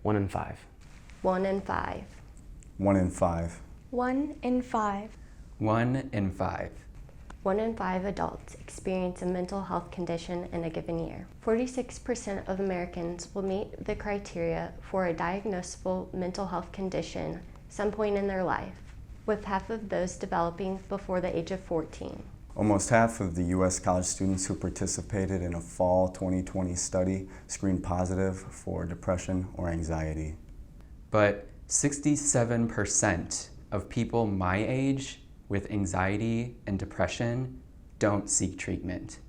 1 in 5. 1 in 5. 1 in 5. 1 in 5. 1 in 5. 1 in 5 adults experience a mental health condition in a given year. 46% of Americans will meet the criteria for a diagnosable mental health condition some point in their life, with half of those developing before the age of 14. Almost half of the U.S. college students who participated in a fall 2020 study screened positive for depression or anxiety. But 67% of people my age with anxiety and depression don't seek treatment.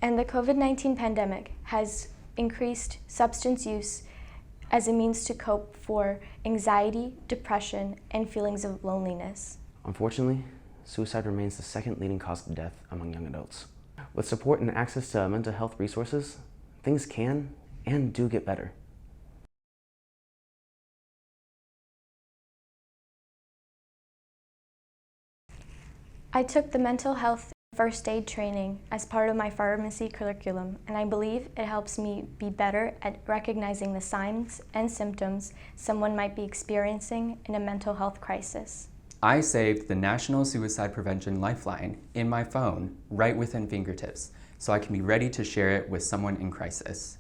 And the COVID-19 pandemic has increased substance use as a means to cope for anxiety, depression, and feelings of loneliness. Unfortunately, suicide remains the second leading cause of death among young adults. With support and access to mental health resources, things can and do get better. I took the mental health first aid training as part of my pharmacy curriculum, and I believe it helps me be better at recognizing the signs and symptoms someone might be experiencing in a mental health crisis. I saved the National Suicide Prevention Lifeline in my phone right within fingertips, so I can be ready to share it with someone in crisis.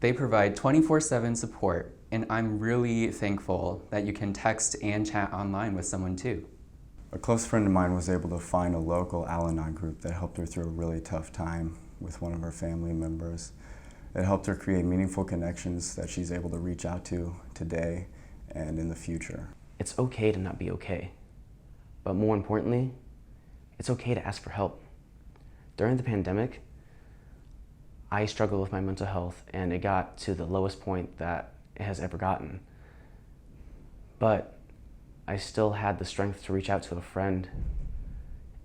They provide 24/7 support, and I'm really thankful that you can text and chat online with someone too. A close friend of mine was able to find a local Al-Anon group that helped her through a really tough time with one of her family members. It helped her create meaningful connections that she's able to reach out to today and in the future. It's okay to not be okay, but more importantly, it's okay to ask for help. During the pandemic, I struggled with my mental health, and it got to the lowest point that it has ever gotten. But I still had the strength to reach out to a friend,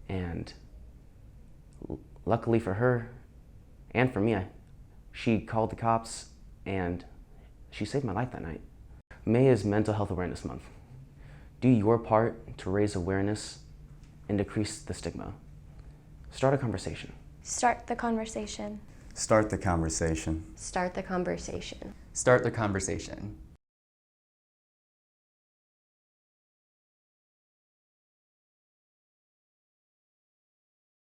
and luckily for her and for me, she called the cops and she saved my life that night. May is Mental Health Awareness Month. Do your part to raise awareness and decrease the stigma. Start a conversation. Start the conversation. Start the conversation. Start the conversation. Start the conversation.